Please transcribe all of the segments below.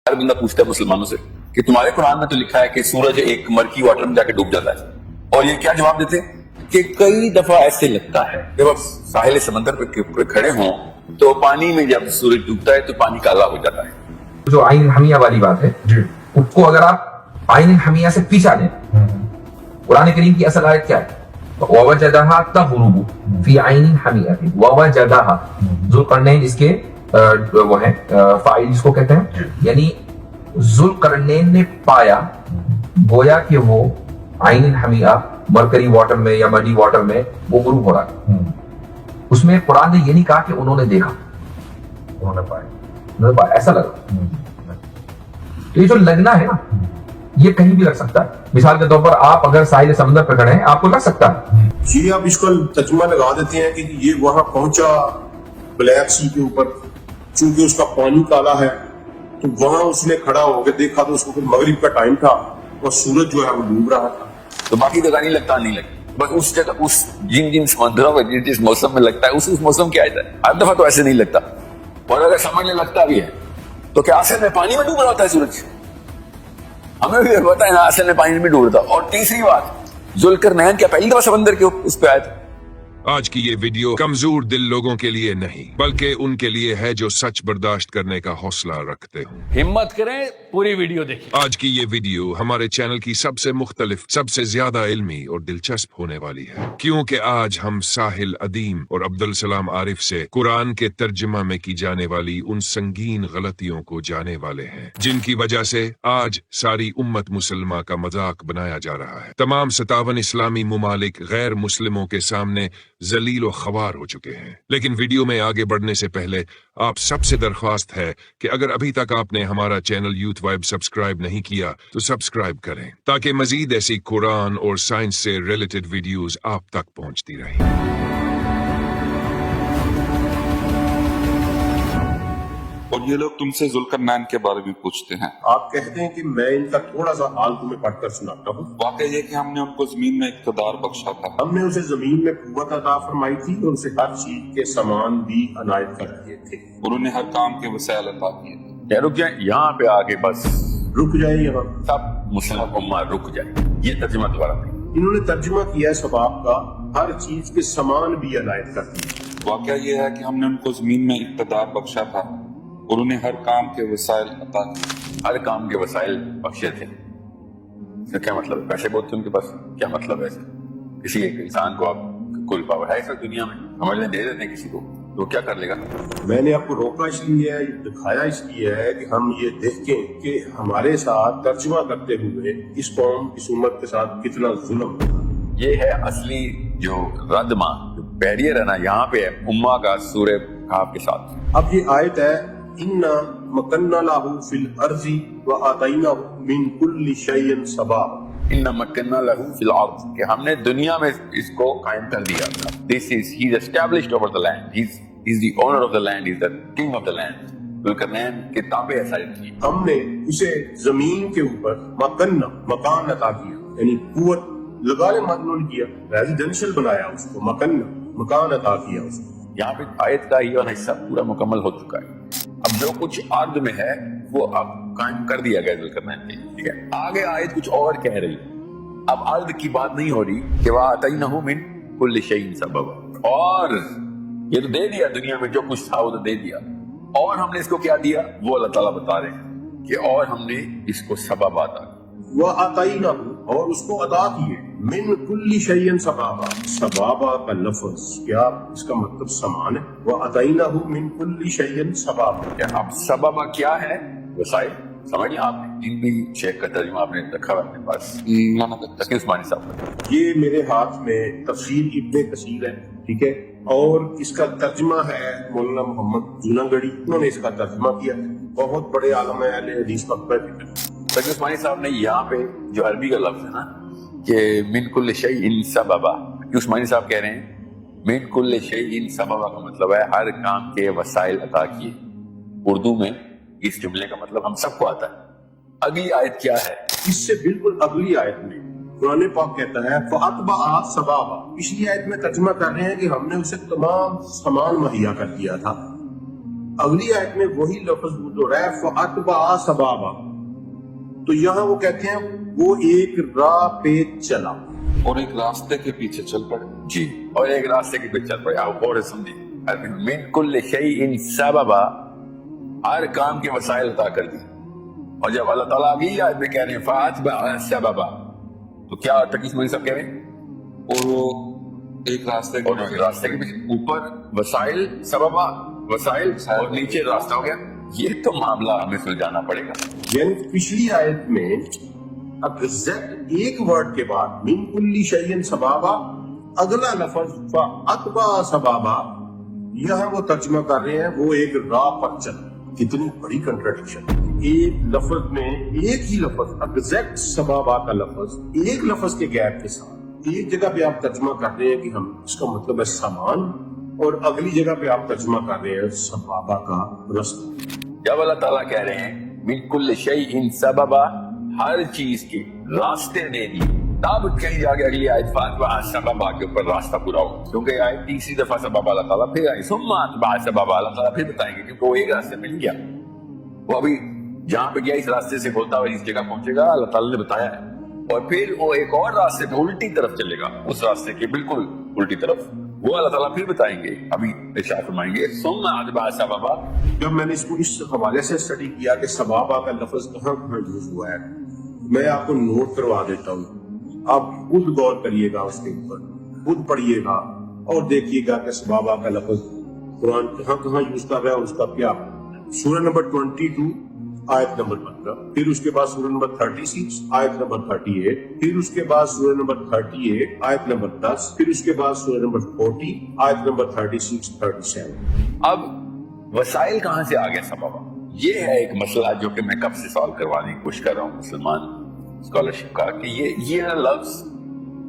ہر بندہ پوچھتا ہے مسلمانوں سے کہ تمہارے قرآن میں تو لکھا ہے کہ سورج ایک مرکی واٹر میں جا کے ڈوب جاتا ہے، اور یہ کیا جواب دیتے ہیں کہ کئی دفعہ ایسے لگتا ہے جب آپ ساحل سمندر پہ کھڑے ہوں تو پانی میں جب سورج ڈوبتا ہے تو پانی کالا ہو جاتا ہے۔ جو عین الحمیہ والی بات ہے اس کو اگر آپ عین الحمیہ سے پیچھا دیں، قرآن کریم کی اصل آیت کیا ہے؟ وَوَجَدَهَا تَغْرُبُ فِي عَيْنٍ حَمِيَّةٍ وَوَجَدَهَا ذوالقرنین اس کے وہ ہیں فاعل جس کو کہتے ہیں، یعنی ذوالقرنین نے پایا، گویا کہ وہ عین الحمیہ مرکری واٹر میں یا مڈی واٹر میں وہ غروب ہو رہا ہے۔ اس میں قرآن نے یہ نہیں کہا کہ انہوں نے دیکھا، انہوں نے پایا، ایسا لگا۔ تو یہ جو لگنا ہے نا، یہ کہیں بھی لگ سکتا ہے۔ مثال کے طور پر آپ اگر ساحل سمندر پہ کھڑے ہیں آپ کو لگ سکتا ہے۔ جی آپ اس کا ترجمہ لگا دیتے ہیں کہ یہ وہاں پہنچا بلیک سی کے اوپر، چونکہ اس کا پانی کالا ہے تو وہاں اس نے کھڑا ہو کے دیکھا تو اس کو پھر مغرب کا ٹائم تھا اور سورج جو ہے وہ ڈوب رہا تھا۔ تو باقی جگہ نہیں لگتا، نہیں لگتا، بس اس جگہ اس جن سمندروں میں جس موسم میں لگتا ہے اس موسم کی آیت ہے۔ ہر دفعہ تو ایسے نہیں لگتا، اور اگر سمجھنے لگتا بھی ہے تو کیا اصل میں پانی میں ڈوب رہا ہوتا ہے سورج؟ ہمیں بھی پتا ہے نا، اصل میں پانی میں ڈوب رہا تھا۔ اور تیسری بات، ذوالقرنین کیا پہلی دفعہ سمندر کے اس پہ آئے تھے؟ آج کی یہ ویڈیو کمزور دل لوگوں کے لیے نہیں بلکہ ان کے لیے ہے جو سچ برداشت کرنے کا حوصلہ رکھتے ہوں۔ ہمت کریں، پوری ویڈیو دیکھیں۔ آج کی یہ ویڈیو ہمارے چینل کی سب سے مختلف، سب سے زیادہ علمی اور دلچسپ ہونے والی ہے، کیونکہ آج ہم ساحل ادیم اور عبدالسلام عارف سے قرآن کے ترجمہ میں کی جانے والی ان سنگین غلطیوں کو جانے والے ہیں جن کی وجہ سے آج ساری امت مسلمہ کا مذاق بنایا جا رہا ہے۔ تمام 57 اسلامی ممالک غیر مسلموں کے سامنے ذلیل و خوار ہو چکے ہیں۔ لیکن ویڈیو میں آگے بڑھنے سے پہلے آپ سب سے درخواست ہے کہ اگر ابھی تک آپ نے ہمارا چینل یوتھ وائب سبسکرائب نہیں کیا تو سبسکرائب کریں تاکہ مزید ایسی قرآن اور سائنس سے ریلیٹڈ ویڈیوز آپ تک پہنچتی رہیں۔ اور یہ لوگ تم سے ذوالقرنین کے بارے میں پوچھتے ہیں، آپ کہتے ہیں کہ میں ان کا تھوڑا سا حال تمہیں پڑھ کر سناتا ہوں۔ واقعہ یہ کہ ہم نے ان کو زمین میں اقتدار بخشا تھا، ہم نے اسے زمین میں قوت عطا فرمائی تھی اور اسے ہر چیز کے سامان بھی عنایت کر دیے تھے۔ انہوں نے ہر کام کے وسائل عطا کیے تھے۔ کیا رک جائیں یہاں پہ آگے؟ بس رک جائیں یہاں۔ سب مسلم امت رک جائیں، یہ ترجمہ دوبارہ نہیں۔ انہوں نے ترجمہ کیا ہے سباب کا، ہر چیز کے سامان بھی عنایت کر دیے۔ واقعہ یہ ہے کہ ہم نے ان کو زمین میں اقتدار بخشا تھا اور انہیں ہر کام کے وسائل عطا کیے۔ ہر کام کے وسائل بخشے تھے، اس کا کیا مطلب ہے؟ پیسے بہت تھے ان کے پاس، کیا مطلب ہے اس کا؟ کسی ایک انسان کو آپ کوئی پاور ہے اس وقت دنیا میں؟ ہمارے دے دیتے ہیں کسی کو تو کیا کر لے گا؟ میں نے آپ کو روکا اس لیے ہے، دکھایا اس لیے ہے کہ ہم یہ دیکھیں کہ ہمارے ساتھ ترجمہ کرتے ہوئے اس قوم اس امت کے ساتھ کتنا ظلم ہے۔ یہ ہے اصلی جو ردمہ، جو بیریئر ہے نا یہاں پہ ہے امہ کا سورہ کہف کے ساتھ۔ اب یہ آیت ہے اِنَّا مَكَنَّا لَهُ فِي الْأَرْضِ وَآتَيْنَاهُ مِن كُلِّ شَيْءٍ سَبَابًا۔ ان مکنا لہو فی الارض، کہ ہم نے دنیا میں اس کو قائم کر دیا تھا۔ This is he is established over the land. He's the owner of the land. He's the king of the land. Zulqarnain کے تابع ہے ساری دنیا۔ ہم نے اسے زمین کے اوپر مکنہ مکان عطا کیا، یعنی قوت لگا لے مکنون کیا، ریزیڈنشل بنایا اس کو، مکنہ مکان عطا کیا اس کو۔ یہاں پہ آیت کا یہ حصہ پورا مکمل ہو چکا ہے۔ اب جو کچھ ارض میں ہے وہ اب قائم کر دیا گیا ذوالقرنین نے، ٹھیک ہے؟ آگے آیت کچھ اور کہہ رہی، اب ارض کی بات نہیں ہو رہی کہ وَآتَيْنَهُ مِن كُلِّ شَيْءٍ سَبَبًا، اور یہ تو دے دیا دنیا میں جو کچھ تھا وہ تو دے دیا، اور ہم نے اس کو کیا دیا وہ اللہ تعالیٰ بتا رہے ہیں کہ اور ہم نے اس کو سبب عطا کیا۔ وَآتَيْنَهُ، اور اس کو عطا کیے، من کل شیء سبابا، سبابا کا لفظ کیا اس کا مطلب سامان ہے؟ وَآتَيْنَهُ من کل شیء سبابا، اب سبب کیا ہے؟ وسائل۔ سمجھ لیں آپ نے ان بھی شیخ کا ترجمہ آپ نے رکھا ہے اپنے پاس، تقی عثمانی صاحب کا۔ یہ میرے ہاتھ میں تفسیر ابن کثیر ہے، ٹھیک ہے، اور اس کا ترجمہ ہے مولانا محمد جوناگڑی، انہوں نے اس کا ترجمہ کیا، بہت بڑے عالم اہل حدیث مکتبہ فکر۔ تقی عثمانی صاحب نے یہاں پہ جو عربی کا لفظ ہے نا کہ من کل شیء سببا، تقی عثمانی صاحب کہہ رہے ہیں من کل شیء سببا کا مطلب ہے ہر کام کے وسائل عطا کیے۔ اردو میں اس جملے کا مطلب ہم سب کو آتا ہے۔ اگلی آیت کیا ہے؟ اس سے بالکل اگلی آیت میں قرآن پاک کہتا ہے فَأَتْبَعَ سَبَابًا، پچھلی آیت میں ترجمہ کر رہے ہیں کہ ہم نے اسے تمام سامان مہیا کر دیا تھا، अगली आयत में वही लफ्ज यूज हो रहा है फअतबा सबाबा, तो यहाँ वो कहते हैं वो एक राह पे चला और एक रास्ते के पीछे चल पड़े। जी, और एक रास्ते के पीछे चल पड़े। आप और समझिए, मिन कुल्ल शैइन सबबा, हर काम के वसाइल अता कर दी। और जब अल्लाह ताला अगली आयत में कह रहे हैं फअतबा सबबा, तो क्या टकीस में सब कह रहे हैं? और वो एक रास्ते के और रास्ते के पीछे ऊपर वसाइल सबबा, वसाइल और नीचे रास्ता हो गया। ये तो मामला हमें सुलझाना पड़ेगा। यानी पिछली आयत में एग्जैक्ट एक वर्ड के बाद मिन कुल्ली शैइन सबाबा, अगला लफ्ज फअतबा सबाबा, यहाँ वो तर्जुमा कर रहे हैं वो एक राह पर चल। कितनी बड़ी कंट्राडिक्शन। एक लफ्ज में एक ही लफ्ज एग्जैक्ट सबाबा का लफ्ज एक लफ्ज के गैप के साथ एक जगह पे आप तर्जुमा कर रहे हैं कि हम इसका मतलब है सामान, और अगली जगह पे आप तर्जुमा कर रहे हैं सबाबा का रास्ता। जब अल्लाह ताला कह रहे हैं मिन कुल्ल शैइन सबबा, हर चीज के रास्ते दे दिए, तब कहीं जाके अगली आयत फअतबा सबबा के ऊपर रास्ता पूरा हो। क्योंकि आयत तीसरी दफा सबबा अल्लाह ताला फिर आई, सुम्मा अतबा सबबा अल्लाह ताला फिर बताएंगे, क्योंकि वो एक रास्ते में नहीं गया, वो अभी जहां पे गया इस रास्ते से होता हुआ इस जगह पहुंचेगा, अल्लाह ताला ने बताया है। और फिर वो एक और रास्ते पे उल्टी तरफ चलेगा, उस रास्ते के बिल्कुल उल्टी तरफ, वो अल्लाह ताला फिर बताएंगे। अभी इरशाद फरमाएंगे सुम्मा अतबा सबबा। जब मैंने इसको इस हवाले से स्टडी किया कि सबाबा का लफ्ज कहाँ कहाँ यूज हुआ है, मैं आपको नोट करवा देता हूँ। आप खुद गौर करिएगा, उसके ऊपर खुद पढ़िएगा और देखिएगा कि सबाबा का लफ्ज कुरान कहाँ कहाँ यूज कर रहा है, उसका क्या। सूरह नंबर 22 आयत नंबर 15, फिर उसके बाद सूरह नंबर 36 आयत नंबर 38, फिर उसके बाद सूरह नंबर 38 आयत नंबर 10, फिर उसके बाद सूरह नंबर 40 आयत नंबर 36 37। अब वसाइल कहां से आ गया सबबा? ये है एक मसला जो कि मैं कब से सॉल्व करवाने की कोशिश कर रहा हूँ मुसलमान स्कॉलरशिप का, कि ये लफ्ज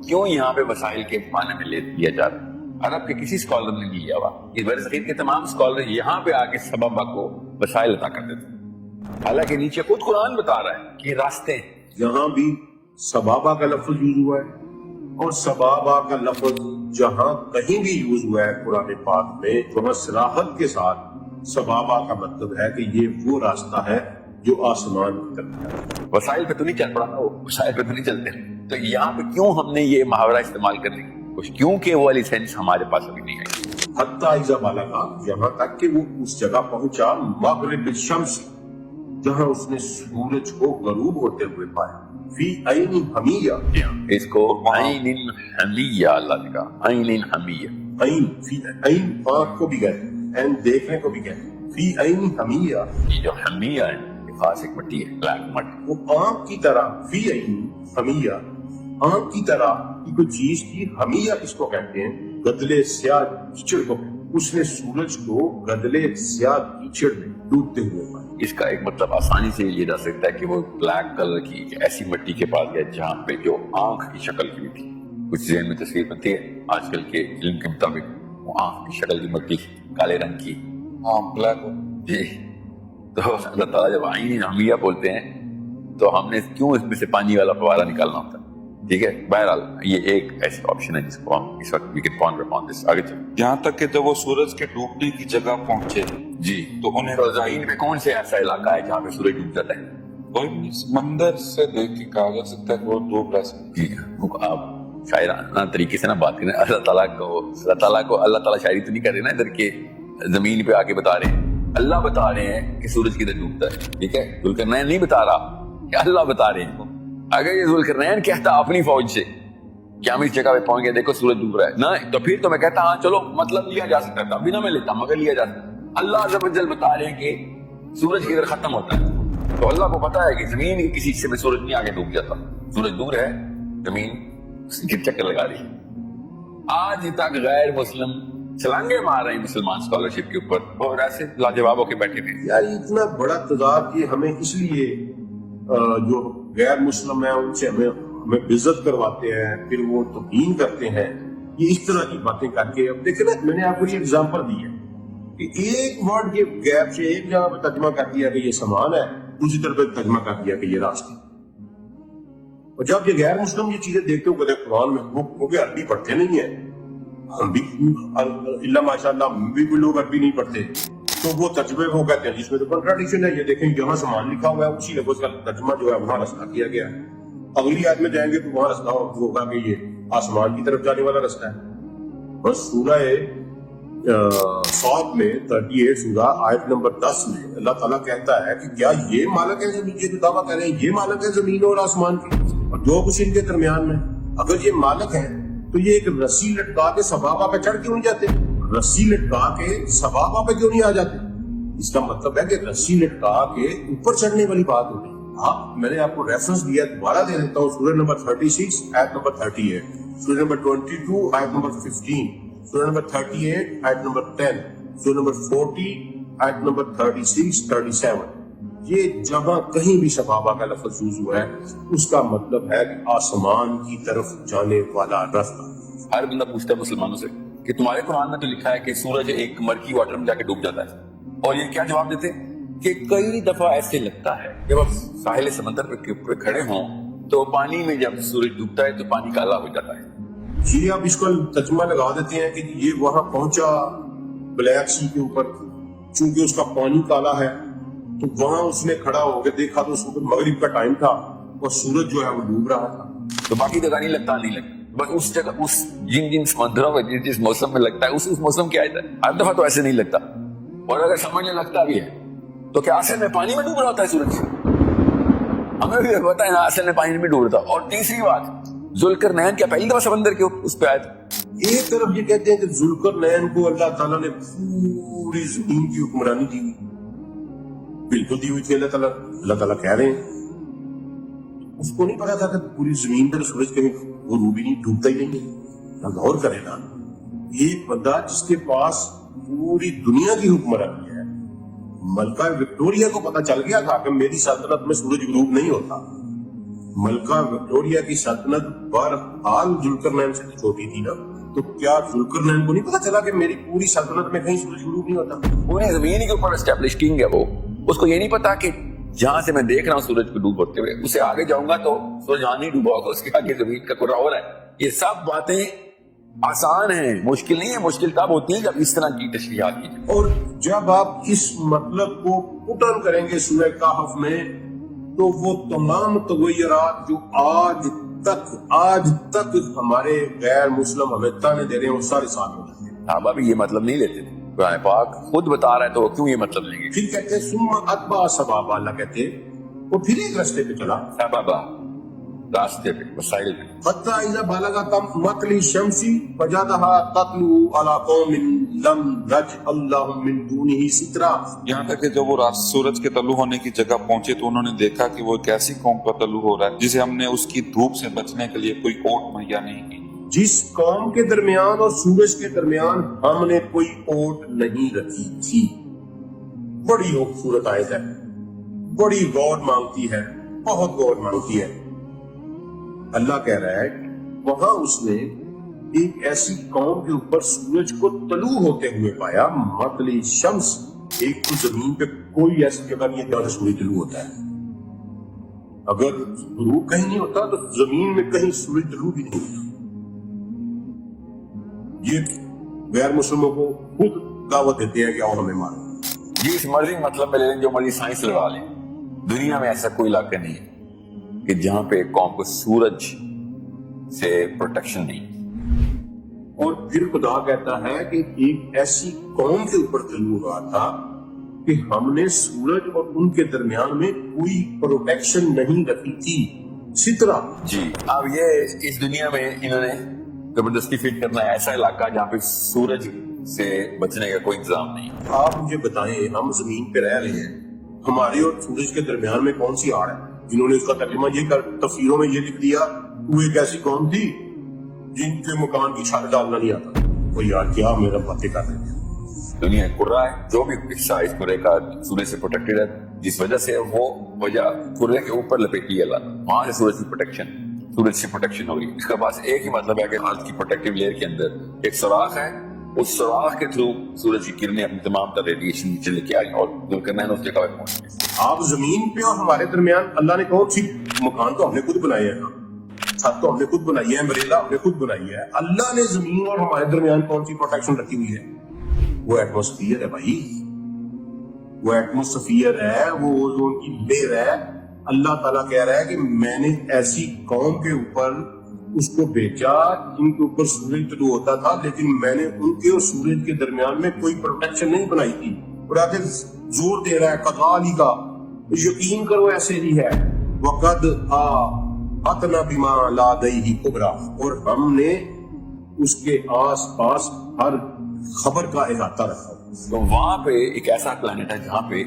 क्यों यहाँ पे वसाइल के माने में ले लिया जा रहा है। अरब के किसी स्कॉलर ने नहीं लिया हुआ, इस बरसगीर के तमाम स्कॉलर यहाँ पे आके सबबा को वसाइल अता कर देते। हालांकि नीचे खुद कुरान बता रहा है कि रास्ते हैं। यहाँ भी सबाबा का लफ्ज यूज हुआ है, और सबाबा का लफ्ज जहाँ कहीं भी यूज हुआ है कुरान पाक में, वहाँ सराहत के साथ सबाबा का मतलब है कि ये वो रास्ता है जो आसमान की तरफ है। वसाइल पे तो नहीं चल पड़ा ना, वो वसाइल पे तो नहीं चलते। तो यहाँ पे क्यों हमने ये मुहावरा इस्तेमाल करने की कोशिश, क्योंकि वो वाली सेंस हमारे पास अभी नहीं आई। हत्ता इज़ा बलगा, यहाँ तक कि वो उस जगह पहुंचा मगरिब शम्स, जहाँ उसने सूरज को गरूब होते हुए पाया। फी ऐनी हमिया, इसको ऐनिन हमिया अल्लाह ने कहा, ऐनिन हमिया। ऐन, फी ऐन आँख को भी गए, ऐन देखने को भी गए। फी ऐनी हमिया, ये जो हमिया है ये खास एक मिट्टी है, ब्लैक मट्टी। वो आँख की तरह, फी ऐनी हमिया, आँख की तरह की कोई चीज की। हमिया किसको कहते हैं? गदले स्याह कीचड़ को। उसने सूरज को गदले स्याह कीचड़ में डूबते हुए पाया। इसका एक मतलब आसानी से ये जा सकता है कि वो ब्लैक कलर की ऐसी मिट्टी के पास गया जहाँ पे जो आंख की शक्ल की भी थी। कुछ ज़हन में तस्वीर बनती है आजकल के इल्म के मुताबिक, वो आंख की शक्ल की मिट्टी काले रंग की, हाँ ब्लैक जी। तो अल्लाह ताला जब आईन हमिया बोलते हैं तो हमने क्यों इसमें से पानी वाला फवारा निकालना होता है? ठीक है, बहरहाल ये एक ऐसी ऑप्शन है जिसको हम इस वक्त we can ponder upon this. आगे चलो। यहाँ तक कि जब वो सूरज के डूबने की जगह पहुंचे जी, तो उन्हें ज़मीन में कौन से ऐसा इलाका है जहाँ पे सूरज डूब जाता है? कोई भी समंदर से देख के कहा जा सकता है कि वो डूब रहा है। जी, आप शायराना तरीके से ना बात करें। अल्लाह ताला को अल्लाह ताला शायरी तो नहीं कर रहे ना इधर के जमीन पे आके बता रहे हैं। अल्लाह बता रहे हैं कि सूरज किधर डूबता है, ठीक है। जुल्करनैन नहीं बता रहा, कि अल्लाह बता रहे हैं। अगर ये जुल्करनैन कहता अपनी फौज से कि हम इस जगह पे पहुंच गए, देखो सूरज डूब रहा है ना, तो फिर तो मैं कहता हाँ चलो मतलब लिया जा सकता था, बिना मैं लेता मगर लिया जा सकता। अल्लाह अज़्ज़ व जल बता रहे हैं कि सूरज किधर खत्म होता है, तो अल्लाह को पता है कि जमीन के किसी हिस्से में सूरज नहीं आगे डूब जाता। सूरज दूर है, जमीन उसकी चक्कर लगा रही है। आज तक गैर मुस्लिम छलांगे मार रहे हैं मुसलमान स्कॉलरशिप के ऊपर, और ऐसे लाजवाब होके बैठे हुए। यार इतना बड़ा तजाद कि हमें इसलिए जो गैर मुस्लिम है उनसे हमें बेइज्जत करवाते हैं, फिर वो तौहीन करते हैं, ये इस तरह की बातें करके। अब देखे ना, मैंने आपको ये एग्जांपल दी है कि एक वर्ड के गैप से एक जगह पे तर्जुमा कर दिया कि ये सामान है, दूसरी तरफ तर्जुमा कर दिया कि ये रास्ते। और जब ये गैर मुस्लिम ये चीजें देखते हो कुरान में, वो भी अरबी पढ़ते नहीं है, हम भी इल्ला माशाअल्लाह भी लोग अरबी नहीं पढ़ते, तो वो तर्जमे को कहते हैं जिसमें तो कंट्राडिक्शन है। ये देखें यहाँ समान लिखा हुआ है, उसी लफ्ज का तर्जमा जो है वहां रास्ता किया गया है। अगली आयत में जाएंगे तो वहां रास्ता होगा कि ये आसमान की तरफ जाने वाला रास्ता है। बस सूरह सात में 38 सूरा आयत नंबर 10 में अल्लाह ताला कहता है कि क्या ये मालिक है जमीन, ये जो दावा कह रहे हैं ये मालिक है जमीन और आसमान की और जो कुछ इनके दरमियान में, अगर ये मालिक है तो ये एक रस्सी लटका के सबाबा पे चढ़ क्यों नहीं जाते? रस्सी लटका के सबाबा पे क्यों नहीं आ जाते? इसका मतलब है कि रस्सी लटका के ऊपर चढ़ने वाली बात होगी। हाँ, मैंने आपको रेफरेंस दिया, दोबारा दे देता हूँ। सूरह नंबर 36 आयत नंबर 38, सूरह नंबर 22 आयत नंबर 15, सूरह नंबर 38 आयत नंबर 10, सूरह नंबर 40 आयत नंबर 36, 37। ये जहां कहीं भी सबाबा का लफ्ज यूज हुआ है उसका मतलब है कि आसमान की तरफ जाने वाला रास्ता। हर बंदा पूछता है मुसलमानों से कि तुम्हारे कुरान में तो लिखा है कि सूरज एक मर्की वाटर में जाके डूब जाता है, और ये क्या जवाब देते हैं कि कई दफा ऐसे लगता है जब आप साहिल समंदर पे खड़े हों तो पानी में जब सूरज डूबता है तो पानी काला हो जाता है। जी, आप इसको तर्जुमा लगा देते हैं कि ये वहां पहुंचा ब्लैक सी के ऊपर, चूंकि उसका पानी काला है तो वहां उसने खड़ा होकर देखा तो उसको मगरिब का टाइम था और सूरज जो है वो डूब रहा था। तो बाकी जगह नहीं लगता, नहीं लगता, बस उस जगह उस जिन समंदरों में जिस मौसम में लगता है उस मौसम की आयत है। हर दफा तो ऐसे नहीं लगता, और अगर समझने लगता भी है तो क्या असल में पानी में डूब रहा होता है सूरज? हमें भी पता है ना, असल में पानी में डूब रहा था। और तीसरी बात, जुल्करनैन क्या पहली दफा समंदर के उस पे आया था? एक तरफ ये कहते हैं कि जुल्करनैन को अल्लाह ताला ने पूरी जमीन की हुक्मरानी दी हुई, बिल्कुल दी हुई थी। अल्लाह ताला कह रहे हैं उसको नहीं पता था कि पूरी जमीन पर सूरज कहीं वो भी नहीं डूबता ही नहीं है। गौर करें ना, एक बंदा जिसके पास पूरी दुनिया की हुक्मरानी है, मलका विक्टोरिया को पता चल गया था कि मेरी सल्तनत में सूरज गुरूब नहीं होता। मलका विक्टोरिया की सल्तनत बहरहाल जुल्करनैन से छोटी थी ना, तो क्या जुल्करनैन को नहीं पता चला कि मेरी पूरी सल्तनत में कहीं सूरज गुरूब नहीं होता? पूरी जमीन के ऊपर एस्टेब्लिश किंग है वो, उसको ये नहीं पता कि जहां से मैं देख रहा हूँ सूरज को डूब होते हुए, उसे आगे जाऊंगा तो सूरज यहाँ नहीं डूबा होगा, उसके आगे जमीन का कुर्रा हो रहा है। ये सब बातें आसान है, मुश्किल नहीं है। मुश्किल तब होती है जब इस तरह की तशरीहात की जाए। और जब आप इस मतलब को पुटन करेंगे सूरह कहफ में, तो वो तमाम तगय्युरात जो आज तक हमारे गैर मुस्लिम हमें ताने दे रहे हैं वो सारे साथ हो जाते हैं। साहबा भी ये मतलब नहीं लेते थे, कुरान पाक खुद बता रहा है तो वो क्यों ये मतलब लेंगे? फिर कहते हैं सुम्मा अतबा सबाबा, अल्लाह कहते हैं वो फिर एक रास्ते पे चला, साहबा रास्ते पे, वसाइल में। हत्ता इज़ा बलगा तम मतली शम्सी फजादहा ततलू अला कौमिन लम नजअल्लाहु मिन दूनिही सित्रा। यहाँ तक कि जब वो सूरज के तल्लू होने की जगह पहुंचे तो उन्होंने देखा कि वो एक ऐसी कौम का तल्लू हो रहा है जिसे हमने उसकी धूप से बचने के लिए कोई ओट मुहैया नहीं की। जिस कौम के दरमियान और सूरज के दरमियान हमने कोई ओट नहीं रखी थी। बड़ी खूबसूरत आयत है, बड़ी गौर मांगती है, बहुत गौर मांगती है। अल्लाह कह रहा है वहां उसने एक ऐसी कौम के ऊपर सूरज को तलू होते हुए पाया, मतली शम्स। एक तो जमीन पे कोई ऐसी जगह नहीं है जहां सूरज तलू होता है। अगर ग्रूब कहीं नहीं होता तो जमीन में कहीं सूरज तलू भी नहीं होता। ये गैर मुस्लिमों को खुद दावत देते हैं कि आओ हमें मारो। जिस मर्जी मतलब में ले लें, जो मर्जी साइंस लगा लें, दुनिया में ऐसा कोई इलाका नहीं है कि जहां पे कौम को सूरज से प्रोटेक्शन नहीं। और फिर खुदा कहता है कि एक ऐसी कौम के ऊपर तलू हुआ था कि हमने सूरज और उनके दरमियान में कोई प्रोटेक्शन नहीं रखी थी, सितरा। जी, अब ये इस दुनिया में इन्होंने जबरदस्ती फिट करना है ऐसा इलाका जहाँ पे सूरज से बचने का कोई इंतजाम नहीं। आप मुझे बताएं, हम जमीन पे रह रहे हैं, हमारे और सूरज के दरमियान में कौन सी आड़ है? जिन्होंने उसका तर्जुमा ये कर तफसीरों में ये लिख दिया, वो एक ऐसी कौम थी जिनके मकान की छत डालना नहीं आता। वो यार क्या मेरा बातें कर रहे हैं। दुनिया कुर्रा है, जो भी हिस्सा इस कुर्रे का सूरज से प्रोटेक्टेड है, जिस वजह से वो वजह कुर्रे के ऊपर लपेटी है, वहां से सूरज की प्रोटेक्शन, सूरज से प्रोटेक्शन होगी। इसका पास एक ही मतलब है कि अर्थ की प्रोटेक्टिव लेयर के अंदर एक सुराख है, उस सुराख के थ्रू सूरज की किरणें अपनी तमाम तरह रेडिएशन नीचे लेके आई और जुल्करनैन उस जगह पे पहुंच गए। आप जमीन पे और हमारे दरमियान अल्लाह ने कौन सी मकान तो हमने खुद बनाए हैं, छत तो हमने खुद बनाई है, अम्ब्रेला हमने खुद बनाई है। अल्लाह ने जमीन और हमारे दरमियान कौन सी प्रोटेक्शन रखी हुई है? वो एटमॉस्फेयर है भाई, وہ ایٹموسفیئر ہے, وہ اوزون کی لیئر ہے. اللہ تعالیٰ کہہ رہا ہے کہ میں نے ایسی قوم کے اوپر اس کو بھیجا جن کے اوپر سورج طلوع ہوتا تھا, لیکن میں نے ان کے اور سورج کے درمیان میں کوئی پروٹیکشن نہیں بنائی تھی. اور آگے زور دے رہا ہے کذالک, یقین کرو ایسے ہی ہے, وقد اتنا بما لدیہ کبرا, اور ہم نے اس کے آس پاس ہر خبر کا احاطہ رکھا. تو وہاں پہ ایک ایسا پلانٹ ہے جہاں پہ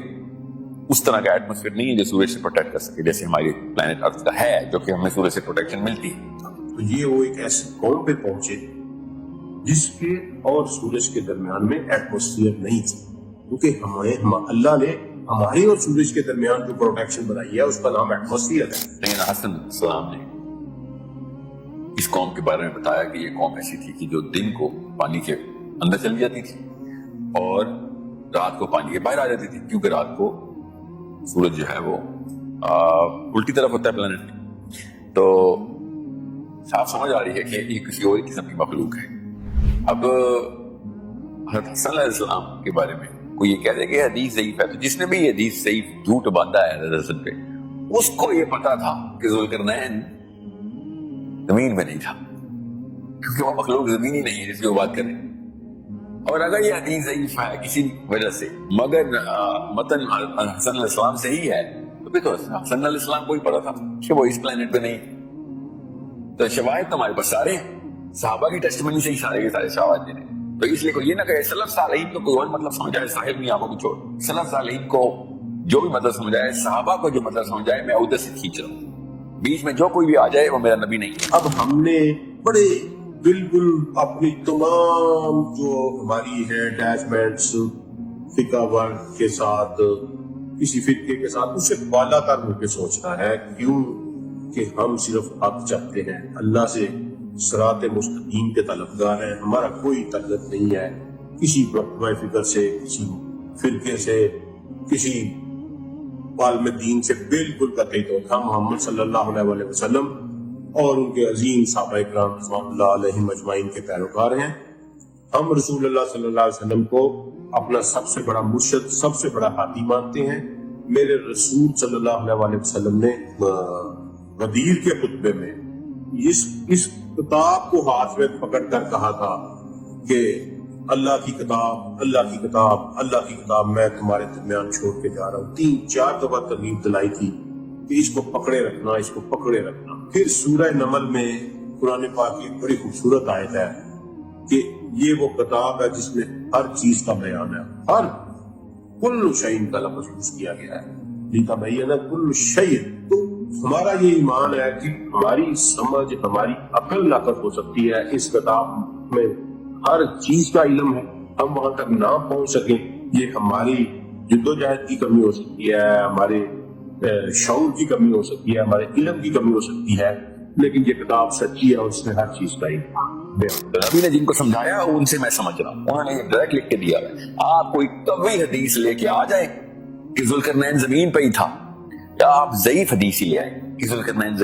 اس طرح کا ایٹموسفیئر نہیں ہے جو سورج سے پروٹیکٹ کر سکے, جیسے ہماری پلانٹ ارتھ کا ہے, جو کہ ہمیں سورج سے پروٹیکشن ملتی ہے. تو یہ وہ ایک ایسی قوم پہ پہنچے جس کے اور سورج کے درمیان میں ایٹموسفیئر نہیں تھی, کیونکہ اللہ نے ہمارے اور سورج کے درمیان جو پروٹیکشن بنائی ہے اس کا نام ایٹموسفیئر ہے. لیکن حسن السلام نے اس قوم کے بارے میں بتایا کہ یہ قوم ایسی تھی کہ جو دن کو پانی کے اندر چلی جاتی تھی اور رات کو پانی کے باہر آ جاتی تھی, کیونکہ رات کو سورج جو ہے وہ الٹی طرف ہوتا ہے پلانٹ. تو صاف سمجھ آ رہی ہے کہ یہ کسی اور قسم کی مخلوق ہے. اب حضرت حسن علیہ السلام کے بارے میں کوئی یہ کہہ دے کہ حدیث ضعیف ہے, تو جس نے بھی یہ حدیث ضعیف جھوٹ باندھا ہے حضرت حسن پہ, اس کو یہ پتا تھا کہ ذوالقرنین زمین میں نہیں تھا, کیونکہ وہ مخلوق زمینی نہیں ہے جس کی وہ بات کریں. اور اگر یہ حدیث ضعیف ہے کسی وجہ سے, مگر متن حسن علیہ السلام صحیح ہے, تو پھر تو حسن علیہ السلام کو ہی پتا تھا کہ وہ اس پلانٹ پہ نہیں. تو شواہد تو ہمارے پاس سارے ہیں, صحابہ کی ٹیسٹمنی سے ہی سارے کے سارے شواہد دے. تو اس لیے کوئی یہ نہ کہے سلف صالحین کو کوئی اور مطلب سمجھائے, ساحل میں آنکھوں کو چھوڑ, سلف صالحین کو جو بھی مطلب سمجھائے, صحابہ کو جو مطلب سمجھائے, میں ادھر سے کھینچ رہا ہوں, بیچ میں جو کوئی بھی آ جائے وہ میرا نبی نہیں. اب ہم نے بڑے بالکل اپنی تمام جو ہماری ہے اٹیچمنٹس فقہ ورک کے ساتھ, کسی فرقے کے ساتھ, اسے بالا تر ہو کے سوچنا ہے, کیوں کہ ہم صرف حق چاہتے ہیں, اللہ سے صراط مستقیم کے طلبگار ہیں. ہمارا کوئی تعلق نہیں ہے کسی مرتبہ فکر سے, کسی فرقے سے, کسی عالم دین سے, بالکل قطعی طور پر ہم محمد صلی اللہ علیہ وسلم اور ان کے عظیم صحابہ اکرام رضوان اللہ علیہم اجمعین کے پیروکار ہیں. ہم رسول اللہ صلی اللہ علیہ وسلم کو اپنا سب سے بڑا مرشد, سب سے بڑا ہادی مانتے ہیں. میرے رسول صلی اللہ علیہ وسلم نے غدیر کے خطبے میں اس کتاب کو ہاتھ میں پکڑ کر کہا تھا کہ اللہ کی کتاب, اللہ کی کتاب, اللہ کی کتاب میں تمہارے درمیان چھوڑ کے جا رہا ہوں. 3-4 دفعہ ترغیب دلائی تھی کہ اس کو پکڑے رکھنا, اس کو پکڑے رکھنا. پھر سورہ نمل میں قرآن پاک کی ایک بڑی خوبصورت آیت ہے کہ یہ وہ کتاب ہے جس میں ہر چیز کا بیان ہے, ہر کل شیء کا لفظ یوز کیا گیا ہے, لتبین کل شیء. تو ہمارا یہ ایمان ہے کہ ہماری سمجھ, ہماری عقل ناقص ہو سکتی ہے, اس کتاب میں ہر چیز کا علم ہے, ہم وہاں تک نہ پہنچ سکیں, یہ ہماری جدوجہد کی کمی ہو سکتی ہے, ہمارے شعور کی کمی ہو سکتی ہے, ہمارے علم کی کمی ہو سکتی ہے, لیکن یہ کتاب سچی ہے اور اس میں ہر چیز کا علم ہے. نبی نے جن کو سمجھایا ان سے میں سمجھ رہا ہوں, انہوں نے ڈائریکٹ لکھ کے دیا ہے. آپ کوئی قوی حدیث لے کے آ جائیں کہ ذوالقرنین زمین پہ ہی تھا, یا آپ ضعیف حدیث ہی لے آئے کہ ذوالقرنین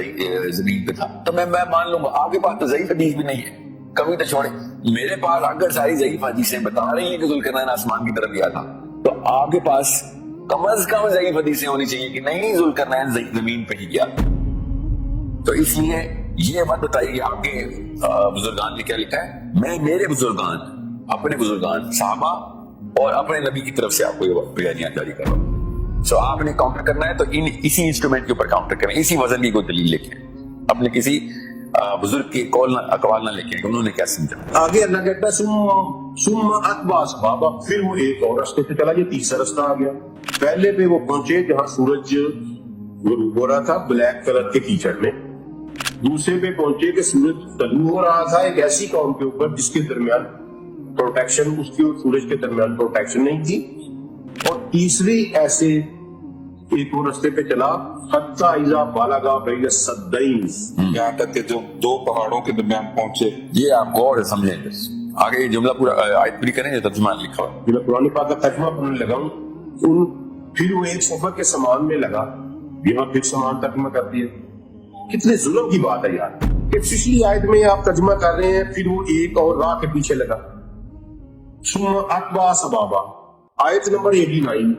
زمین پہ تھا, تو میں مان لوں گا. آپ کے پاس تو ضعیف حدیث بھی نہیں ہے, کبھی تو چھوڑے. میرے پاس اگر ساری ضعیف حدیثیں بتا رہی ہیں کہ ذوالقرنین آسمان کی طرف گیا تھا, تو آپ کے پاس کم از کم ضعیف حدیثیں ہونی چاہیے کہ نہیں ذوالقرنین زمین پہ ہی گیا. تو اس لیے یہ بات بتائیے کہ آپ کے بزرگان نے کیا لکھا ہے. میں میرے بزرگان, اپنے بزرگان, صحابہ اور اپنے نبی کی طرف سے آپ کو یہ بیانیات جاری کر رہا ہوں. سو آپ نے کاؤنٹر کرنا ہے تو اسی انسٹرومنٹ کے اوپر کاؤنٹر کریں, اسی وزن کی کوئی دلیل لکھیں, اپنے کسی بزرگ کے اقوال نہ لکھیں کہ انہوں نے کیا سمجھا. آگے اللہ کہتا ہے ثم اتبع سبابا, پھر وہ ایک اور راستے پہ چلا, یہ تیسرا راستہ آ گیا. پہلے پہ وہ پہنچے جہاں سورج غروب ہو رہا تھا بلیک کلر کے کیچڑ میں. دوسرے پہ پہنچے کہ سورج طلوع ہو رہا تھا ایک ایسی قوم کے اوپر جس کے درمیان پروٹیکشن, اس کے اور سورج کے درمیان پروٹیکشن نہیں تھی. اور تیسری ایسے ایک اور راستے پہ چلا حتی اذا بلغ بین السدین, یہاں تک کہ جو 2 پہاڑوں کے درمیان پہنچے. یہ آپ غور سے سمجھیں. آگے یہ جملہ پورا آیت پوری کریں جو ترجمہ لکھا ہوا. میں قرآن پاک کا ترجمہ پڑھنے لگا ہوں, پھر وہ ایک صفحہ کے سامان میں لگا, یہاں پھر سامان ترجمہ کر دیا. کتنے ظلم کی بات ہے یار کہ پچھلی آیت میں آپ ترجمہ کر رہے ہیں, پھر وہ ایک اور راہ کے پیچھے لگا. ثم اتبع سبابا, آیت نمبر 89,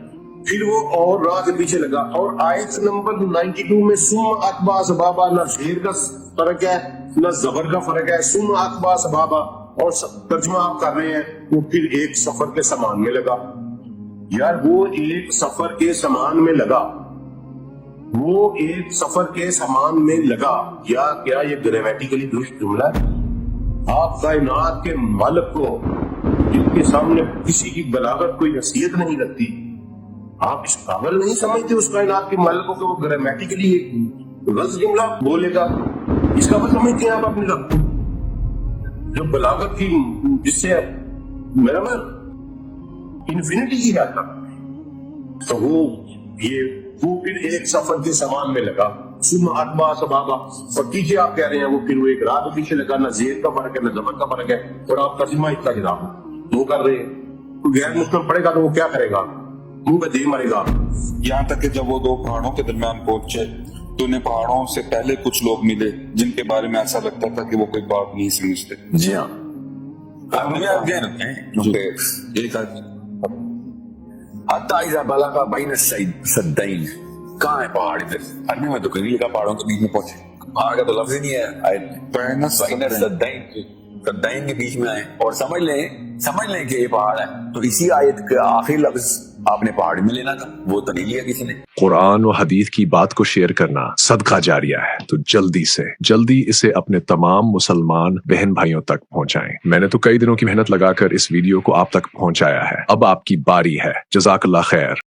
फिर वो और राह के पीछे लगा। और आयत नंबर 92 में सुम अतबा सबाबा, ना शेर का फर्क है ना जबर का फर्क है, सुम अतबा सबाबा, और तर्जुमा आप कर रहे हैं वो फिर एक सफर के सामान में लगा। यार वो एक सफर के सामान में लगा, वो एक सफर के सामान में लगा, या क्या ये ग्रामेटिकली दुरुस्त जुमला है? आप कायनात के मालिक को, जिसके सामने किसी की बलागत कोई नसीहत नहीं लगती, आप इस काबिल नहीं समझते उस कायनात के मालिक को कि वो ग्रामेटिकली एक गलत जुमला बोलेगा? इसका मतलब समझते हैं आप अपने रब को, जो बलागत की, जिससे मेरा इन्फिनिटी की बात कर, तो वो फिर एक सफर के सामान में लगा, सुन आत्मा सबाबा, और पीछे आप कह रहे हैं वो फिर वो एक राह के पीछे लगा, ना जेर का फर्क है ना जबर का फर्क है, और आप तर्जुमा इतना किताब वो कर रहे हैं। तो गैर मुस्लिम पढ़ेगा तो वो क्या करेगा? मुंह पे दे मरेगा। यहाँ तक कि जब वो दो पहाड़ों के दरमियान पहुंचे तो उन्हें पहाड़ों से पहले कुछ लोग मिले जिनके बारे में ऐसा लगता था कि वो कोई बात नहीं समझते। जी हाँ, आप ध्यान रखें, एक हत्ता इज़ा बलगा बैन सद्दैन, कहाँ है पहाड़? इधर अरबी में तो कहीं लिखा पहाड़ों के बीच में पहुंचे, पहाड़ का तो लफ्ज ही नहीं है आयत में। बैन सद्दैन के बीच में आए और समझ लें कि ये पहाड़ है, तो इसी आयत का आखिरी लफ्ज आपने पहाड़ में लेना था, वो तो नहीं लिया किसी ने। कुरान और हदीस की बात को शेयर करना सदका जारिया है, तो जल्दी इसे अपने तमाम मुसलमान बहन भाइयों तक पहुंचाएं। मैंने तो कई दिनों की मेहनत लगाकर इस वीडियो को आप तक पहुंचाया है, अब आपकी बारी है। जज़ाकल्लाह खैर।